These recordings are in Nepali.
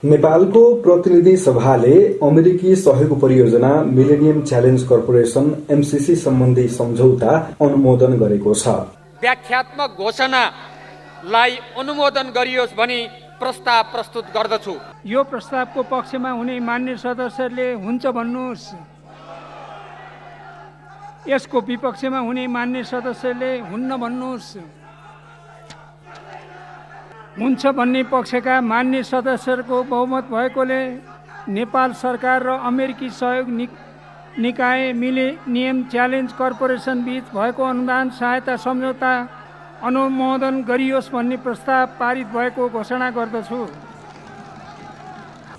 नेपालको प्रतिनिधि सभाले अमेरिकी सहयोग परियोजना मिलेनियम च्यालेन्ज कर्पोरेसन एमसीसी सम्बन्धी सम्झौता अनुमोदन गरेको छ। व्याख्यात्मक घोषणालाई अनुमोदन गरियोस् भनी प्रस्ताव प्रस्तुत गर्दछु। यो प्रस्तावको पक्षमा हुने मान्य सदस्यहरूले हुन्छ भन्नुहोस्। यसको विपक्षमा हुने मान्य सदस्यले हुन्न भन्नुहोस्। हुन्छ भन्ने पक्षका मान्य सदस्यहरूको बहुमत भएकोले नेपाल सरकार र अमेरिकी सहयोग निकाय मिलेनियम च्यालेन्ज कर्पोरेसन बीच भएको अनुदान सहायता सम्झौता अनुमोदन गरियोस् भन्ने प्रस्ताव पारित भएको घोषणा गर्दछु।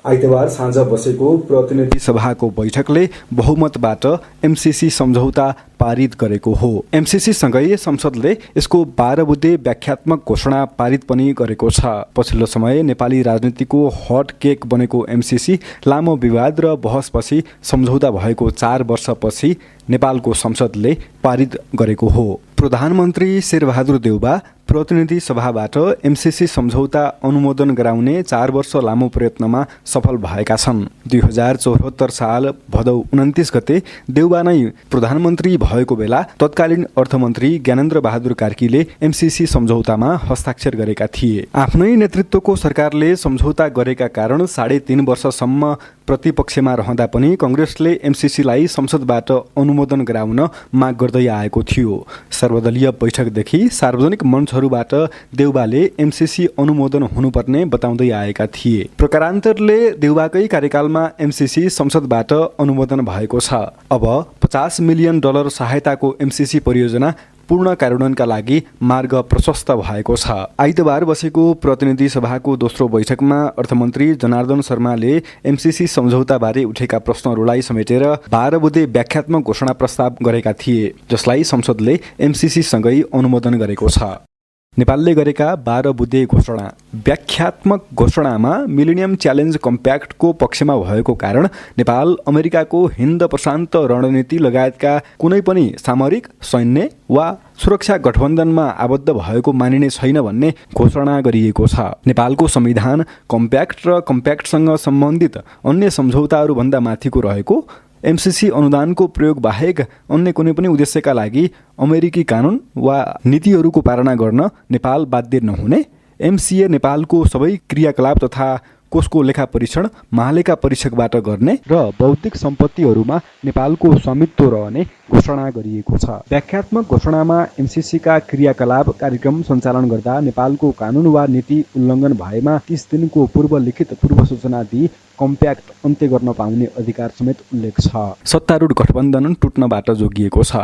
आइतबार साँझ बसेको प्रतिनिधि सभाको बैठकले बहुमतबाट एमसीसी सम्झौता पारित गरेको हो। एमसीसी सँगै संसदले यसको 12 बुँदे व्याख्यात्मक घोषणा पारित पनि गरेको छ। पछिल्लो समय नेपाली राजनीतिको हट केक बनेको एमसीसी लामो विवाद र बहसपछि सम्झौता भएको 4 वर्षपछि नेपालको संसदले पारित गरेको हो। प्रधानमन्त्री शेरबहादुर देउबा प्रतिनिधि सभाबाट एमसीसी सम्झौता अनुमोदन गराउने 4 वर्ष लामो प्रयत्नमा सफल भएका छन्। 2074 साल भदौ 29 गते देउबा नै प्रधानमन्त्री भएको बेला तत्कालीन अर्थमन्त्री ज्ञानेन्द्र बहादुर कार्कीले एमसीसी सम्झौतामा हस्ताक्षर गरेका थिए। आफ्नै नेतृत्वको सरकारले सम्झौता गरेका कारण 3.5 वर्षसम्म प्रतिपक्षमा रहँदा पनि कांग्रेसले एमसीसीलाई संसदबाट अनुमोदन गराउन माग गर्दै आएको थियो। सर्वदलीय बैठकदेखि सार्वजनिक मञ्चहरूबाट देउबाले एमसीसी अनुमोदन हुनुपर्ने बताउँदै आएका थिए। प्रकारान्तरले देउबाकै कार्यकालमा एमसीसी संसदबाट अनुमोदन भएको छ। अब $50 मिलियन सहायताको एमसीसी परियोजना पूर्ण कार्यान्वयनका लागि मार्ग प्रशस्त भएको छ। आइतबार बसेको प्रतिनिधि सभाको दोस्रो बैठकमा अर्थमन्त्री जनार्दन शर्माले एमसीसी सम्झौताबारे उठेका प्रश्नहरूलाई समेटेर 12 बुँदे व्याख्यात्मक घोषणा प्रस्ताव गरेका थिए, जसलाई संसदले एमसीसी सँगै अनुमोदन गरेको छ। नेपालले गरेका 12 बुँदे घोषणा। व्याख्यात्मक घोषणामा मिलेनियम च्यालेन्ज कम्प्याक्टको पक्षमा भएको कारण नेपाल अमेरिकाको हिन्द प्रशान्त रणनीति लगायतका कुनै पनि सामरिक, सैन्य वा सुरक्षा गठबन्धनमा आबद्ध भएको मानिने छैन भन्ने घोषणा गरिएको छ। नेपालको संविधान कम्प्याक्ट र कम्प्याक्टसँग सम्बन्धित अन्य सम्झौताहरूभन्दा माथिको रहेको एमसीसी अनुदानको प्रयोग बाहेक अन्य कुनै पनि उद्देश्यका लागि अमेरिकी कानुन वा नीतिहरूको पालना गर्न नेपाल बाध्य नहुने, एमसीए नेपालको सबै क्रियाकलाप तथा कोषको लेखा परीक्षण महालेखा परीक्षकबाट गर्ने र बौद्धिक सम्पत्तिहरूमा नेपालको स्वामित्व रहने घोषणा गरिएको छ। व्याख्यात्मक घोषणामा एमसीसीका क्रियाकलाप कार्यक्रम सञ्चालन गर्दा नेपालको कानुन वा नीति उल्लङ्घन भएमा 30 दिनको पूर्व लिखित पूर्व सूचना दिई कम्प्याक्ट अन्त्य गर्न पाउने अधिकार समेत उल्लेख छ। सत्तारूढ गठबन्धन टुट्नबाट जोगिएको छ।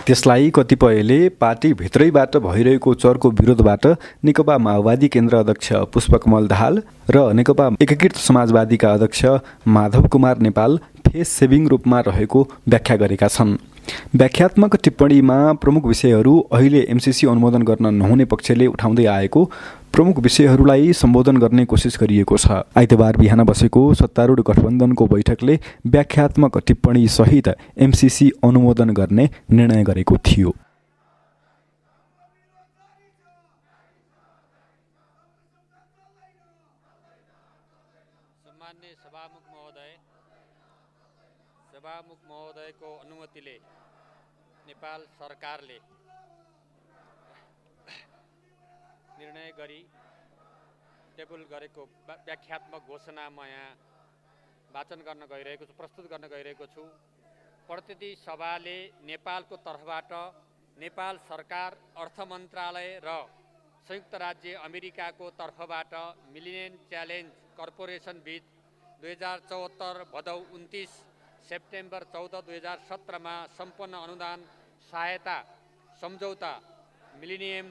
त्यसलाई कतिपयले पार्टी भित्रैबाट भइरहेको चरको विरोधबाट नेकपा माओवादी केन्द्र अध्यक्ष पुष्पकमल दाहाल र नेकपा एकीकृत समाजवादीका अध्यक्ष माधव कुमार नेपाल फेस सेभिङ रूपमा रहेको व्याख्या गरेका छन्। व्याख्यात्मक टिप्पणीमा प्रमुख विषयहरू अहिले एमसीसी अनुमोदन गर्न नहुने पक्षले उठाउँदै आएको प्रमुख विषयहरूलाई सम्बोधन गर्ने कोसिस गरिएको छ। आइतबार बिहान बसेको सत्तारूढ गठबन्धनको बैठकले व्याख्यात्मक टिप्पणी सहित एमसीसी अनुमोदन गर्ने निर्णय गरेको थियो। सम्माननीय सभामुख महोदयको अनुमतिले नेपाल सरकारले निर्णय गरी टेबल गरेको व्याख्यात्मक घोषणा म यहाँ वाचन गर्न गइरहेको छु, प्रस्तुत गर्न गइरहेको छु। प्रतिनिधि सभाले नेपालको तर्फबाट नेपाल सरकार, अर्थ मन्त्रालय र संयुक्त राज्य अमेरिकाको तर्फबाट मिलेनियम च्यालेन्ज कर्पोरेसन बीच 2074 भदौ 29 सेप्टेम्बर 14, 2017 मा सम्पन्न अनुदान सहायता सम्झौता मिलेनियम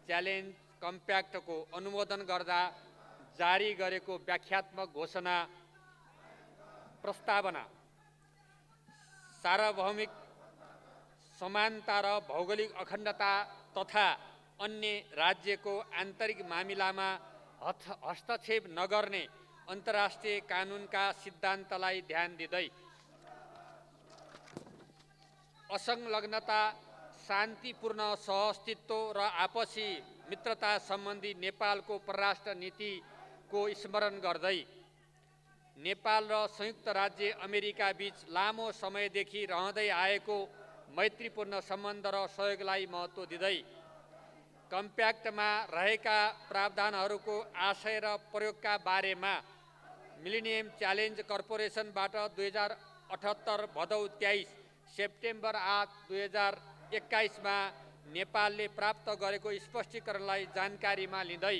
च्यालेन्ज कम्प्याक्टको अनुमोदन गर्दा जारी गरेको व्याख्यात्मक घोषणा प्रस्तावना सार्वभौमिक समानता र भौगोलिक अखण्डता तथा अन्य राज्यको आन्तरिक मामिलामा हस्तक्षेप नगर्ने अन्तर्राष्ट्रिय कानुनका सिद्धान्तलाई ध्यान दिँदै असंलग्नता, शान्तिपूर्ण सहअस्तित्व र आपसी मित्रता सम्बन्धी नेपालको परराष्ट्र नीतिको स्मरण गर्दै नेपाल र संयुक्त राज्य अमेरिका बीच लामो समयदेखि रहँदै आएको मैत्रीपूर्ण सम्बन्ध र सहयोगलाई महत्त्व दिँदै कम्प्याक्टमा रहेका प्रावधानहरूको आशय र प्रयोगका बारेमा मिलेनियम च्यालेन्ज कर्पोरेसनबाट 2078 भदौ 23 सेप्टेम्बर 8 2021 मा नेपालले प्राप्त गरेको स्पष्टीकरणलाई जानकारीमा लिँदै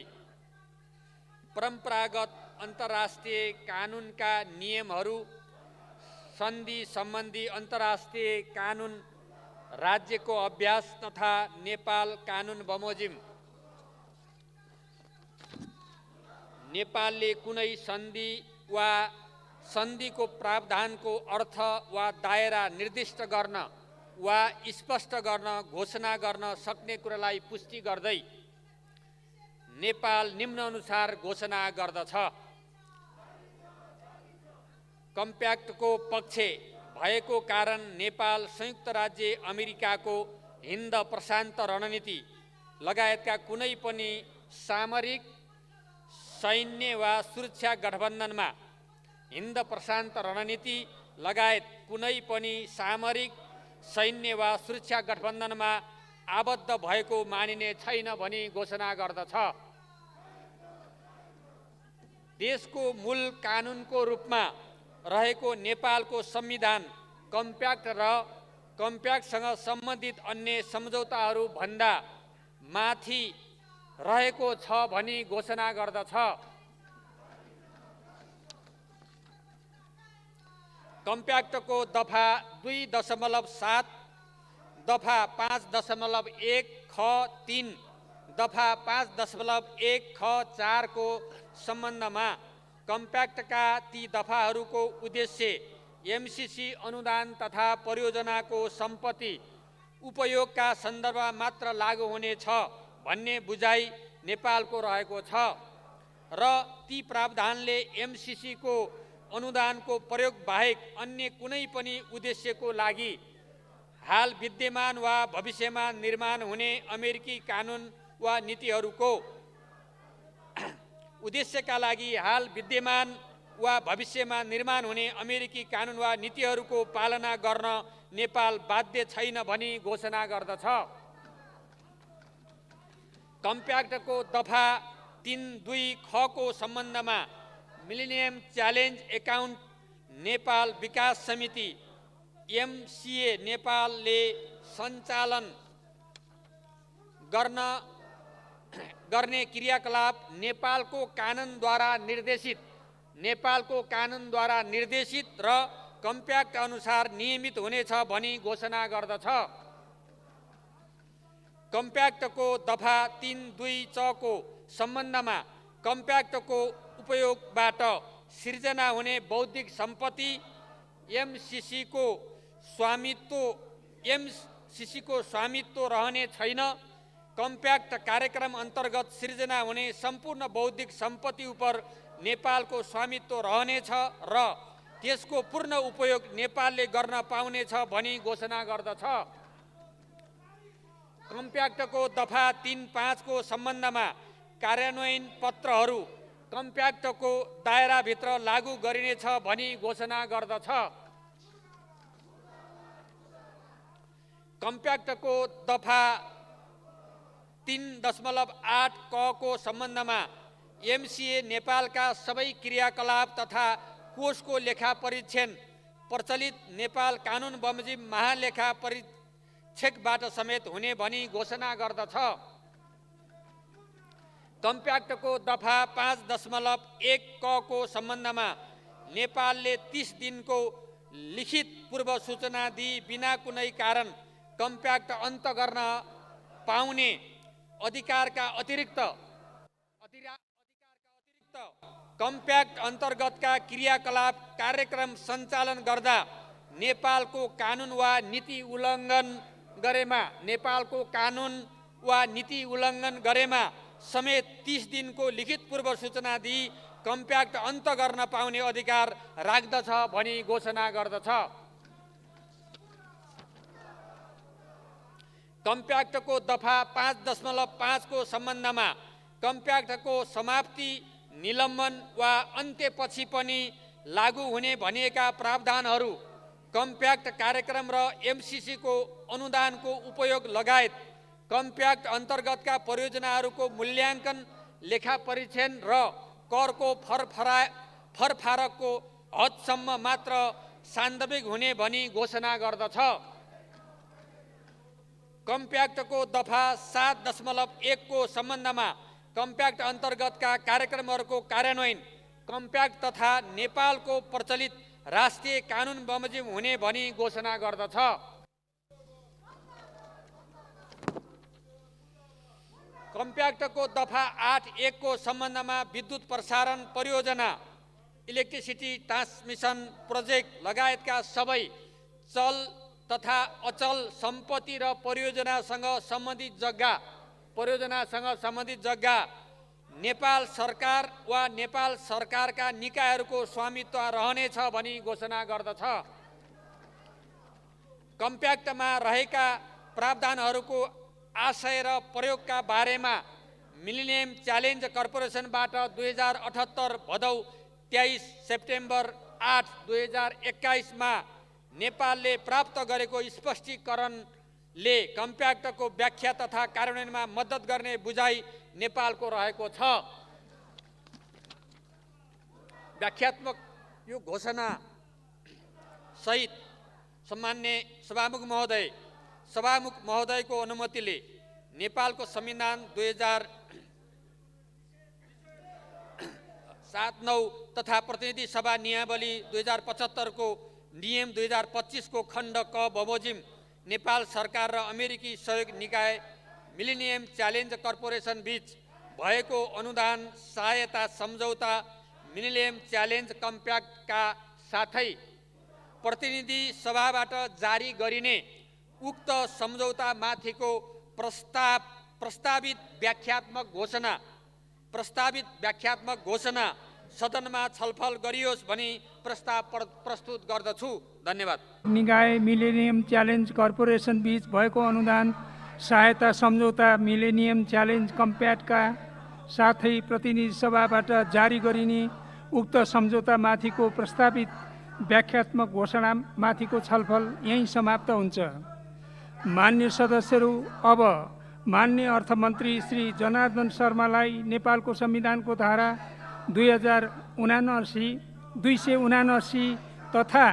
परम्परागत अन्तर्राष्ट्रिय कानुनका नियमहरू, सन्धि सम्बन्धी अन्तर्राष्ट्रिय कानुन, राज्यको अभ्यास तथा नेपाल कानुन बमोजिम नेपालले कुनै सन्धि वा सन्धिको प्रावधानको अर्थ वा दायरा निर्दिष्ट गर्न वा स्पष्ट गर्न घोषणा गर्न सक्ने कुरालाई पुष्टि गर्दै नेपाल निम्नानुसार घोषणा गर्दछ। कम्प्याक्टको पक्ष भएको कारण नेपाल संयुक्त राज्य अमेरिकाको हिन्द प्रशान्त रणनीति लगायतका कुनै पनि सामरिक, सैन्य वा सुरक्षा गठबन्धनमा हिन्द प्रशान्त रणनीति लगायत कुनै पनि सामरिक, सैन्य वा सुरक्षा गठबन्धनमा आबद्ध भएको मानिने छैन भनी घोषणा गर्दछ। देशको मूल कानुनको रूपमा रहेको नेपालको संविधान कम्प्याक्ट र कम्प्याक्टसँग सम्बन्धित अन्य सम्झौताहरू भन्दा माथि रहेको छ भनी घोषणा गर्दछ। कम्प्याक्टको दफा 2.7, दफा 5.1 ख 3, दफा 5.1 ख 4 को सम्बन्धमा कम्प्याक्टका ती दफाहरूको उद्देश्य एमसीसी अनुदान तथा परियोजनाको सम्पत्ति उपयोगका सन्दर्भमा मात्र लागू हुनेछ भन्ने बुझाइ नेपालको रहेको छ र ती प्रावधानले एमसीसीको अनुदानको प्रयोग बाहेक अन्य कुनै पनि उद्देश्यको लागि हाल विद्यमान वा भविष्यमा निर्माण हुने अमेरिकी कानुन वा नीतिहरूको उद्देश्यका लागि हाल विद्यमान वा भविष्यमा निर्माण हुने अमेरिकी कानुन वा नीतिहरूको पालना गर्न नेपाल बाध्य छैन भनी घोषणा गर्दछ। कम्प्याक्टको दफा 3.2 ख को सम्बन्धमा मिलेनियम च्यालेन्ज एकाउन्ट नेपाल विकास समिति एमसिए नेपालले सञ्चालन गर्ने क्रियाकलाप नेपालको कानुनद्वारा निर्देशित र कम्प्याक्ट अनुसार नियमित हुनेछ भनी घोषणा गर्दछ। कम्प्याक्टको दफा 3.2 च को सम्बन्धमा कम्प्याक्टको उपयोगबाट सिर्जना हुने बौद्धिक सम्पत्ति एमसीसीको स्वामित्व रहने छैन। कम्प्याक्ट कार्यक्रम अन्तर्गत सिर्जना हुने सम्पूर्ण बौद्धिक सम्पत्ति उपर नेपालको स्वामित्व रहनेछ र त्यसको पूर्ण उपयोग नेपालले गर्न पाउनेछ भनी घोषणा गर्दछ। कम्प्याक्टको दफा 3.5 को सम्बन्धमा कार्यान्वयन पत्रहरू कम्प्याक्टको दायराभित्र लागू गरिनेछ भनी घोषणा गर्दछ। कम्प्याक्टको दफा 3.8 क को सम्बन्धमा एमसिए नेपालका सबै क्रियाकलाप तथा कोषको लेखा परीक्षण प्रचलित नेपाल कानुन बमोजिम महालेखा परीक्षकबाट समेत हुने भनी घोषणा गर्दछ। कम्प्याक्टको दफा 5.1 क को सम्बन्धमा नेपालले 30 दिनको लिखित पूर्व सूचना दिई बिना कुनै कारण कम्प्याक्ट अन्त गर्न पाउने अधिकारका अतिरिक्त कम्प्याक्ट अन्तर्गतका क्रियाकलाप कार्यक्रम सञ्चालन गर्दा नेपालको कानुन वा नीति उल्लङ्घन गरेमा समेत 30 दिनको लिखित पूर्व सूचना दिई कम्प्याक्ट अन्त गर्न पाउने अधिकार राख्दछ भनी घोषणा गर्दछ। कम्प्याक्टको दफा 5.5 को सम्बन्धमा कम्प्याक्टको समाप्ति, निलम्बन वा अन्त्यपछि पनि लागू हुने भनिएका प्रावधानहरू कम्प्याक्ट कार्यक्रम र एमसिसीको अनुदानको उपयोग लगायत कम्प्याक्ट अन्तर्गतका परियोजनाहरूको मूल्याङ्कन, लेखा परीक्षण र करको फरफारकको हदसम्म मात्र सान्दर्भिक हुने भनी घोषणा गर्दछ। कम्प्याक्टको दफा 7.1 को सम्बन्धमा कम्प्याक्ट अन्तर्गतका कार्यक्रमहरूको कार्यान्वयन कम्प्याक्ट तथा नेपालको प्रचलित राष्ट्रिय कानुन बमोजिम हुने भनी घोषणा गर्दछ। कम्प्याक्टको दफा 8.1 को सम्बन्धमा विद्युत प्रसारण परियोजना, इलेक्ट्रिसिटी ट्रान्समिसन प्रोजेक्ट लगायतका सबै चल तथा अचल सम्पत्ति र परियोजनासँग सम्बन्धित जग्गा नेपाल सरकार वा नेपाल सरकारका निकायहरूको स्वामित्व रहनेछ भनी घोषणा गर्दछ। कम्प्याक्टमा रहेका प्रावधानहरूको आशय र प्रयोगका बारेमा मिलेनियम च्यालेन्ज कर्पोरेसनबाट 2078 भदौ 23 सेप्टेम्बर 8, 2021 मा नेपालले प्राप्त गरेको स्पष्टीकरणले कम्प्याक्टको व्याख्या तथा कार्यान्वयनमा मद्दत गर्ने बुझाइ नेपालको रहेको छ। व्याख्यात्मक यो घोषणा सहित सम्मान्य सभामुख महोदयको अनुमतिले नेपालको संविधान 2007-9 तथा प्रतिनिधि सभा नियमावली 2075 को नियम 2025 को खण्ड क बमोजिम नेपाल सरकार र अमेरिकी सहयोग निकाय मिलेनियम च्यालेन्ज कर्पोरेसन बीच भएको अनुदान सहायता सम्झौता मिलेनियम च्यालेन्ज कम्प्याक्टका साथै प्रतिनिधि सभाबाट जारी गरिने उक्त सम्झौता माथिको प्रस्तावित व्याख्यात्मक घोषणा सदनमा छलफल गरियोस् भनी प्रस्ताव प्रस्तुत गर्दछु। धन्यवाद। निकाय मिलेनियम च्यालेन्ज कर्पोरेसन बीच भएको अनुदान सहायता सम्झौता मिलेनियम च्यालेन्ज कम्प्याक्टका साथै प्रतिनिधि सभाबाट जारी गरिने उक्त सम्झौता माथिको प्रस्तावित व्याख्यात्मक घोषणा माथिको छलफल यही समाप्त हुन्छ। मान्य सदस्यहरू, अब मान्य अर्थमन्त्री श्री जनार्दन शर्मालाई नेपालको संविधानको धारा 279 तथा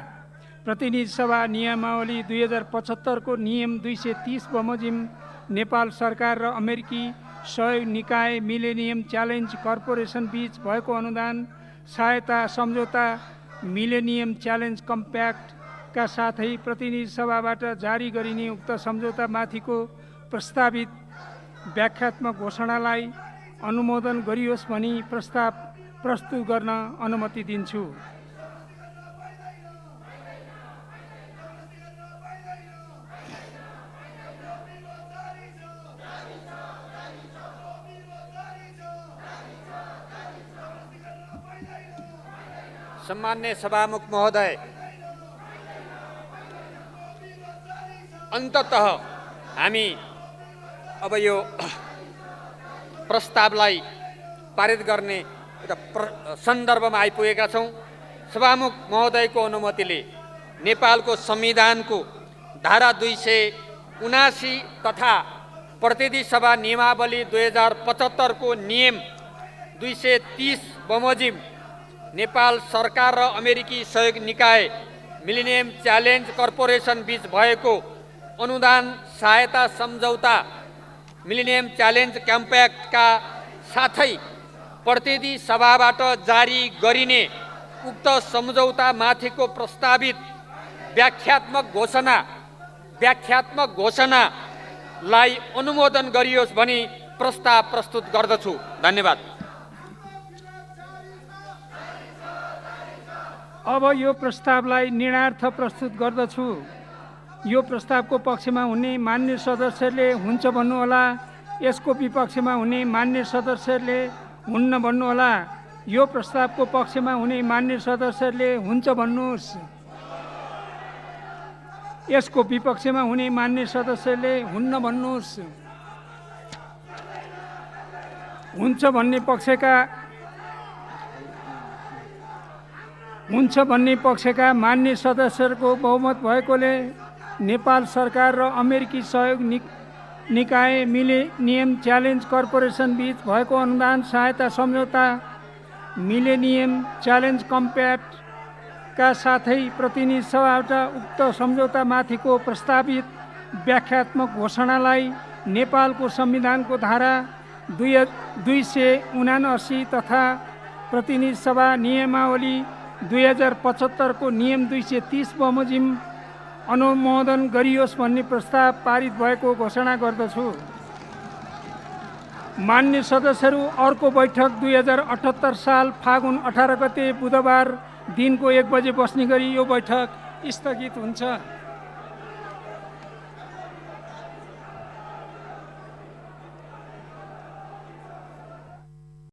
प्रतिनिधि सभा नियमावली 2075 को नियम 230 बमोजिम नेपाल सरकार र अमेरिकी सहयोग निकाय मिलेनियम च्यालेन्ज कर्पोरेसन बीच भएको अनुदान सहायता सम्झौता मिलेनियम च्यालेन्ज कम्प्याक्टका साथै प्रतिनिधि सभाबाट जारी गरिने उक्त सम्झौता माथिको प्रस्तावित व्याख्यात्मक घोषणालाई अनुमोदन गरियोस् भनी प्रस्ताव प्रस्तुत गर्न अनुमति दिन्छु। सम्मान्य सभामुख महोदय, अन्ततः हामी अब यो प्रस्तावलाई पारित गर्ने एउटा सन्दर्भमा आइपुगेका छौँ। सभामुख महोदयको अनुमतिले नेपालको संविधानको धारा 279 तथा प्रतिनिधि सभा नियमावली 2075 को नियम 230 बमोजिम नेपाल सरकार र अमेरिकी सहयोग निकाय मिलेनियम च्यालेन्ज कर्पोरेसन बीच भएको अनुदान सहायता सम्झौता मिलेनियम च्यालेन्ज कम्प्याक्टका साथै प्रतिनिधि सभाबाट जारी गरिने उक्त सम्झौता माथिको प्रस्तावित व्याख्यात्मक घोषणालाई अनुमोदन गरियोस् भनी प्रस्ताव प्रस्तुत गर्दछु। धन्यवाद। अब यो प्रस्तावलाई निर्णार्थ प्रस्तुत गर्दछु। यो प्रस्तावको पक्षमा हुने मान्य सदस्यहरूले हुन्छ भन्नुहोला, यसको विपक्षमा हुने मान्य सदस्यहरूले हुन्न भन्नुहोला। यो प्रस्तावको पक्षमा हुने मान्य सदस्यहरूले हुन्छ भन्नुहोस्। यसको विपक्षमा हुने मान्य सदस्यहरूले हुन्न भन्नुहोस्। हुन्छ भन्ने पक्षका हुन्छ भन्ने पक्षका मान्य सदस्यहरूको बहुमत भएकोले नेपाल सरकार र अमेरिकी सहयोग निकाय मिलेनियम च्यालेन्ज कर्पोरेसन बीच भएको अनुदान सहायता सम्झौता मिलेनियम च्यालेन्ज कम्प्याक्टका साथै प्रतिनिधि सभाबाट उक्त सम्झौतामाथिको प्रस्तावित व्याख्यात्मक घोषणालाई नेपालको संविधानको धारा 279 तथा प्रतिनिधि सभा नियमावली 2075 को नियम 230 बमोजिम अनुमोदन गरियोस् भन्ने प्रस्ताव पारित भएको घोषणा गर्दछु। मान्य सदस्यहरू, अर्को बैठक 2078 साल फागुन 18 गते बुधबार दिनको 1 बजे बस्ने गरी यो बैठक स्थगित हुन्छ।